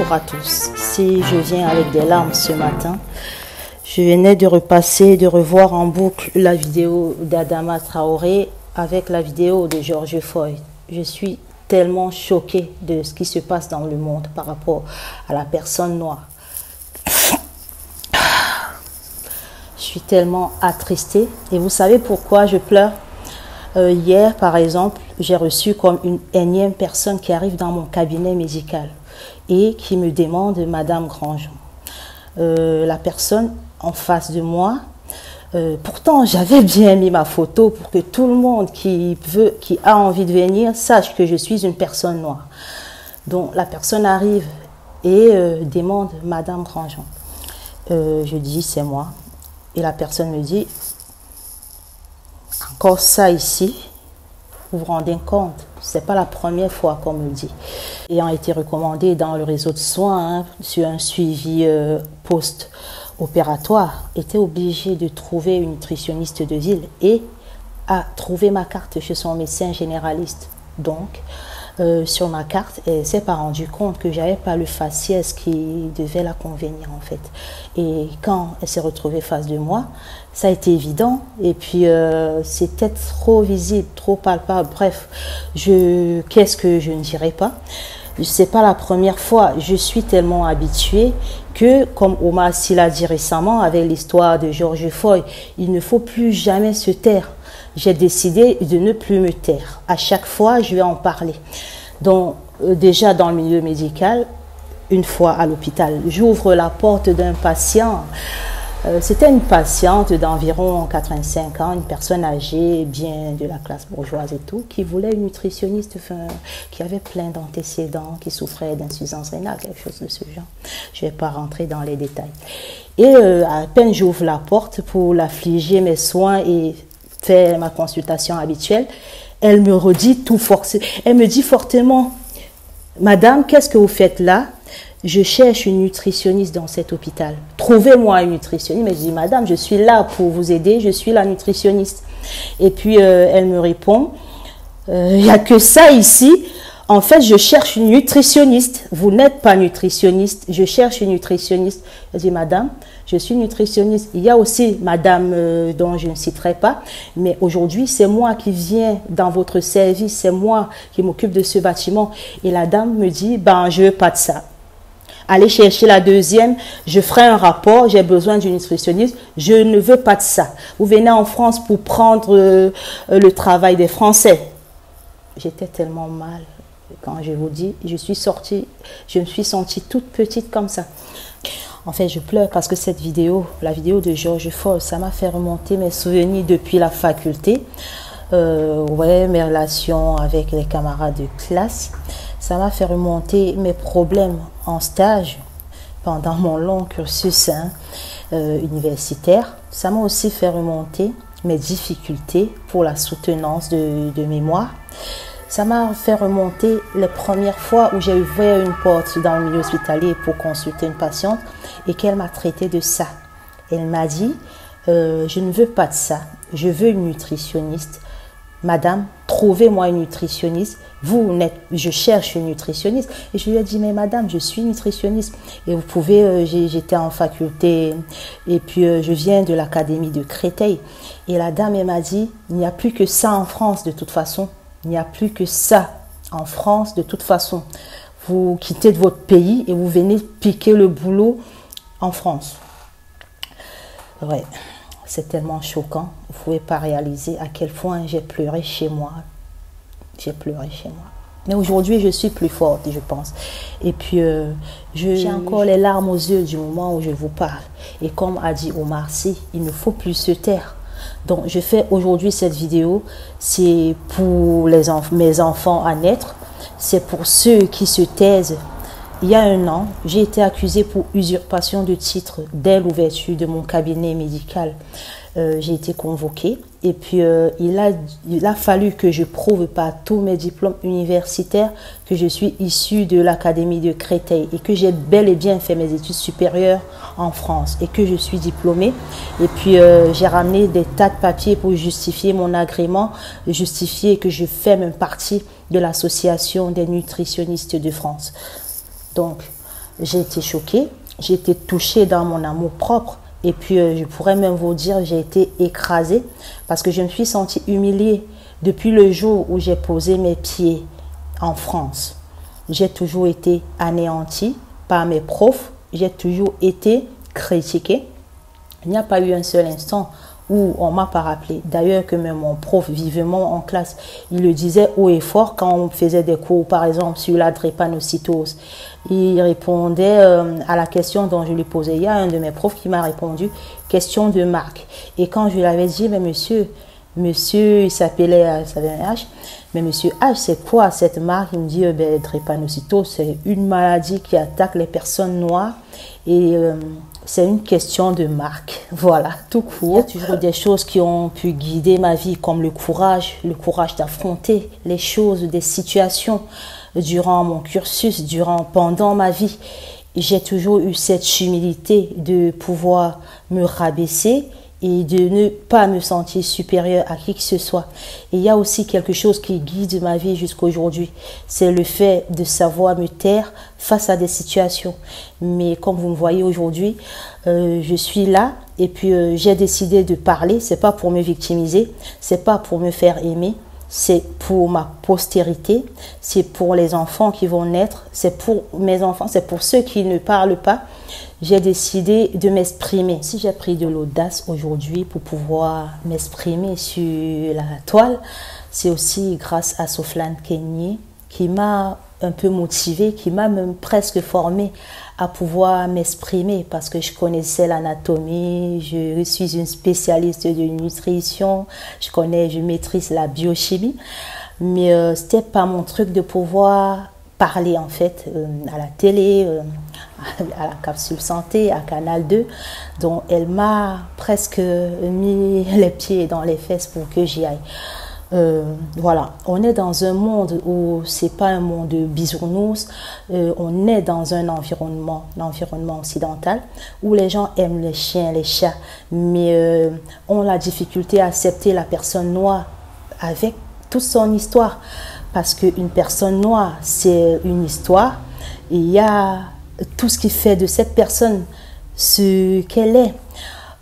Bonjour à tous. Si je viens avec des larmes ce matin, je venais de repasser, de revoir en boucle la vidéo d'Adama Traoré avec la vidéo de George Floyd. Je suis tellement choquée de ce qui se passe dans le monde par rapport à la personne noire. Je suis tellement attristée. Et vous savez pourquoi je pleure? Hier, par exemple, j'ai reçu comme une énième personne qui arrive dans mon cabinet médical et qui me demande Madame Grandjean. La personne en face de moi, pourtant j'avais bien mis ma photo pour que tout le monde qui a envie de venir sache que je suis une personne noire. Donc la personne arrive et demande Madame Grandjean. Je dis c'est moi. Et la personne me dit, encore ça ici, vous vous rendez compte, ce n'est pas la première fois qu'on me le dit. Ayant été recommandé dans le réseau de soins, sur un suivi post-opératoire, était obligé de trouver une nutritionniste de ville et à trouver ma carte chez son médecin généraliste. Donc, sur ma carte, elle ne s'est pas rendue compte que je n'avais pas le faciès qui devait la convenir en fait. Et quand elle s'est retrouvée face de moi, ça a été évident. Et puis, c'était trop visible, trop palpable. Bref, qu'est-ce que je ne dirais pas? Ce n'est pas la première fois. Je suis tellement habituée que, comme Omar Sy l'a dit récemment avec l'histoire de George Floyd, il ne faut plus jamais se taire. J'ai décidé de ne plus me taire. À chaque fois, je vais en parler. Donc, déjà dans le milieu médical, une fois à l'hôpital, j'ouvre la porte d'un patient. C'était une patiente d'environ 85 ans, une personne âgée, bien de la classe bourgeoise et tout, qui voulait une nutritionniste, qui avait plein d'antécédents, qui souffrait d'insuffisance rénale, quelque chose de ce genre. Je ne vais pas rentrer dans les détails. Et à peine j'ouvre la porte pour l'affliger mes soins et faire ma consultation habituelle, elle me redit tout forcé. Elle me dit fortement, Madame, qu'est-ce que vous faites là? Je cherche une nutritionniste dans cet hôpital. Trouvez-moi une nutritionniste. Mais je dis, Madame, je suis là pour vous aider, je suis la nutritionniste. Et puis, elle me répond, il n'y a que ça ici. En fait, je cherche une nutritionniste. Vous n'êtes pas nutritionniste. Je cherche une nutritionniste. Je dis, Madame, je suis nutritionniste. Il y a aussi Madame dont je ne citerai pas. Mais aujourd'hui, c'est moi qui viens dans votre service. C'est moi qui m'occupe de ce bâtiment. Et la dame me dit, ben, je veux pas de ça. Allez chercher la deuxième. Je ferai un rapport. J'ai besoin d'une nutritionniste. Je ne veux pas de ça. Vous venez en France pour prendre le travail des Français. J'étais tellement mal. Quand je vous dis, je me suis sentie toute petite comme ça. En fait, je pleure parce que cette vidéo, la vidéo de George Floyd, ça m'a fait remonter mes souvenirs depuis la faculté. Ouais, mes relations avec les camarades de classe. Ça m'a fait remonter mes problèmes en stage pendant mon long cursus universitaire. Ça m'a aussi fait remonter mes difficultés pour la soutenance de mémoire. Ça m'a fait remonter les premières fois où j'ai ouvert une porte dans le milieu hospitalier pour consulter une patiente et qu'elle m'a traité de ça. Elle m'a dit, je ne veux pas de ça, je veux une nutritionniste. Madame, trouvez-moi une nutritionniste. Je cherche une nutritionniste. Et je lui ai dit, mais madame, je suis nutritionniste. Et vous pouvez, j'étais en faculté et puis je viens de l'académie de Créteil. Et la dame, elle m'a dit, il n'y a plus que ça en France de toute façon. Il n'y a plus que ça en France de toute façon. Vous quittez de votre pays et vous venez piquer le boulot en France. Ouais, c'est tellement choquant. Vous ne pouvez pas réaliser à quel point j'ai pleuré chez moi. J'ai pleuré chez moi. Mais aujourd'hui, je suis plus forte, je pense. Et puis, j'ai encore les larmes aux yeux du moment où je vous parle. Et comme a dit Omar Sy, il ne faut plus se taire. Donc, je fais aujourd'hui cette vidéo, c'est pour mes enfants à naître, c'est pour ceux qui se taisent. Il y a un an, j'ai été accusée pour usurpation de titre dès l'ouverture de mon cabinet médical. J'ai été convoquée et puis il a fallu que je prouve par tous mes diplômes universitaires que je suis issue de l'académie de Créteil et que j'ai bel et bien fait mes études supérieures en France et que je suis diplômée. Et puis j'ai ramené des tas de papiers pour justifier mon agrément, justifier que je fais même partie de l'association des nutritionnistes de France. Donc, j'ai été choquée, j'ai été touchée dans mon amour propre. Et puis, je pourrais même vous dire, j'ai été écrasée parce que je me suis sentie humiliée depuis le jour où j'ai posé mes pieds en France. J'ai toujours été anéantie par mes profs, j'ai toujours été critiquée. Il n'y a pas eu un seul instant où on ne m'a pas rappelé. D'ailleurs, que même mon prof, vivement en classe, il le disait haut et fort quand on faisait des cours, par exemple, sur la drépanocytose. Il répondait à la question dont je lui posais. Il y a un de mes profs qui m'a répondu, question de marque. Et quand je lui avais dit, mais monsieur, il s'appelait H, mais monsieur H, c'est quoi cette marque? Il me dit, drépanocytose, c'est une maladie qui attaque les personnes noires et c'est une question de marque. Voilà, tout court. Il y a toujours des choses qui ont pu guider ma vie, comme le courage d'affronter les choses, des situations durant mon cursus, pendant ma vie. J'ai toujours eu cette humilité de pouvoir me rabaisser et de ne pas me sentir supérieure à qui que ce soit. Et il y a aussi quelque chose qui guide ma vie jusqu'à aujourd'hui. C'est le fait de savoir me taire face à des situations. Mais comme vous me voyez aujourd'hui, je suis là et puis j'ai décidé de parler. C'est pas pour me victimiser, c'est pas pour me faire aimer. C'est pour ma postérité, c'est pour les enfants qui vont naître, c'est pour mes enfants, c'est pour ceux qui ne parlent pas. J'ai décidé de m'exprimer. Si j'ai pris de l'audace aujourd'hui pour pouvoir m'exprimer sur la toile, c'est aussi grâce à Soflane Kenyé qui m'a un peu motivée, qui m'a même presque formée à pouvoir m'exprimer parce que je connaissais l'anatomie, je suis une spécialiste de nutrition, je maîtrise la biochimie, mais c'était pas mon truc de pouvoir parler en fait à la télé, à la capsule santé, à Canal 2. Donc elle m'a presque mis les pieds dans les fesses pour que j'y aille. Voilà, on est dans un monde où c'est pas un monde de bisounours, on est dans un environnement occidental où les gens aiment les chiens, les chats, mais ont la difficulté à accepter la personne noire avec toute son histoire, parce qu'une personne noire c'est une histoire, et il y a tout ce qui fait de cette personne ce qu'elle est.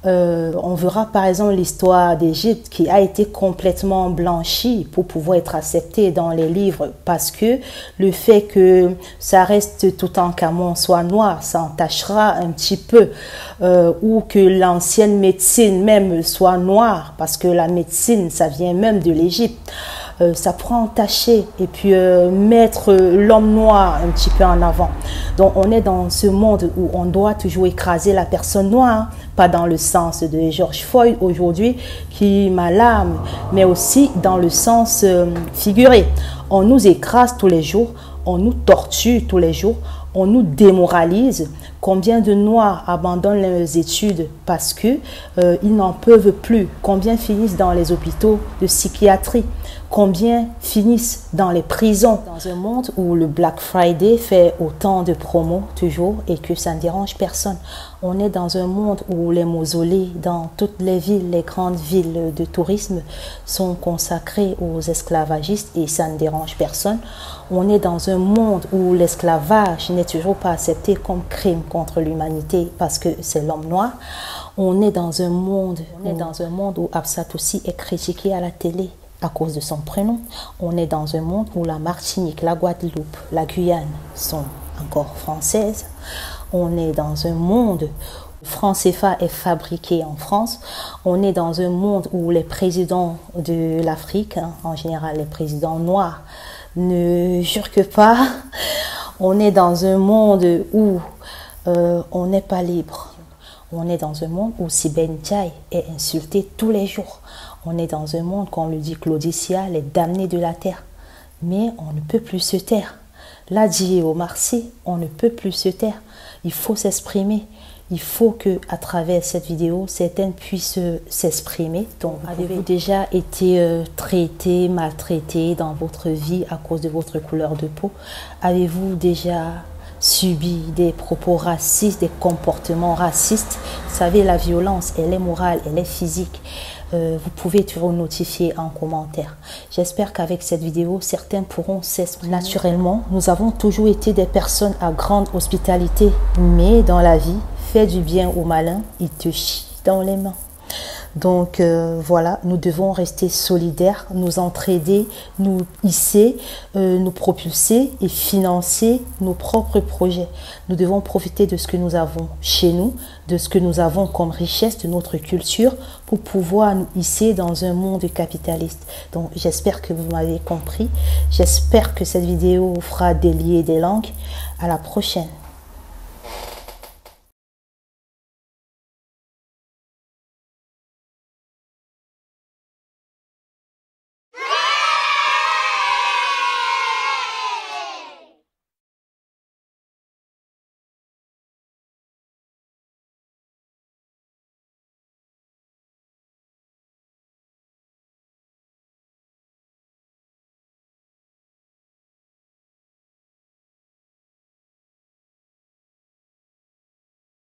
On verra par exemple l'histoire d'Égypte qui a été complètement blanchie pour pouvoir être acceptée dans les livres, parce que le fait que ça reste Toutankhamon soit noir, ça entachera un petit peu, ou que l'ancienne médecine même soit noire, parce que la médecine ça vient même de l'Égypte. Ça pourra entacher et puis mettre l'homme noir un petit peu en avant. Donc on est dans ce monde où on doit toujours écraser la personne noire, pas dans le sens de George Floyd aujourd'hui qui m'alarme, mais aussi dans le sens figuré. On nous écrase tous les jours, on nous torture tous les jours, on nous démoralise. Combien de Noirs abandonnent leurs études parce que ils n'en peuvent plus? Combien finissent dans les hôpitaux de psychiatrie? Combien finissent dans les prisons? Dans un monde où le Black Friday fait autant de promos toujours et que ça ne dérange personne. On est dans un monde où les mausolées dans toutes les villes, les grandes villes de tourisme sont consacrées aux esclavagistes et ça ne dérange personne. On est dans un monde où l'esclavage n'est toujours pas accepté comme crime contre l'humanité parce que c'est l'homme noir. On est dans un monde où Hafsat aussi est critiqué à la télé à cause de son prénom. On est dans un monde où la Martinique, la Guadeloupe, la Guyane sont encore françaises. On est dans un monde où le franc CFA est fabriqué en France. On est dans un monde où les présidents de l'Afrique, en général les présidents noirs, ne jurent que pas. On est dans un monde où on n'est pas libre. On est dans un monde où Siben Ndiaye est insulté tous les jours. On est dans un monde, comme le dit Claudicia, les damnés de la terre. Mais on ne peut plus se taire. L'a dit Omar Sy, on ne peut plus se taire. Il faut s'exprimer. Il faut que, à travers cette vidéo, certaines puissent s'exprimer. Donc, avez-vous déjà été traité, maltraité dans votre vie à cause de votre couleur de peau? Avez-vous déjà subi des propos racistes, des comportements racistes, vous savez, la violence, elle est morale, elle est physique. Vous pouvez toujours notifier en commentaire. J'espère qu'avec cette vidéo, certains pourront s'exprimer. Naturellement, nous avons toujours été des personnes à grande hospitalité. Mais dans la vie, fais du bien au malin, il te chie dans les mains. Donc voilà, nous devons rester solidaires, nous entraider, nous hisser, nous propulser et financer nos propres projets. Nous devons profiter de ce que nous avons chez nous, de ce que nous avons comme richesse, de notre culture, pour pouvoir nous hisser dans un monde capitaliste. Donc j'espère que vous m'avez compris. J'espère que cette vidéo fera délier des langues. À la prochaine.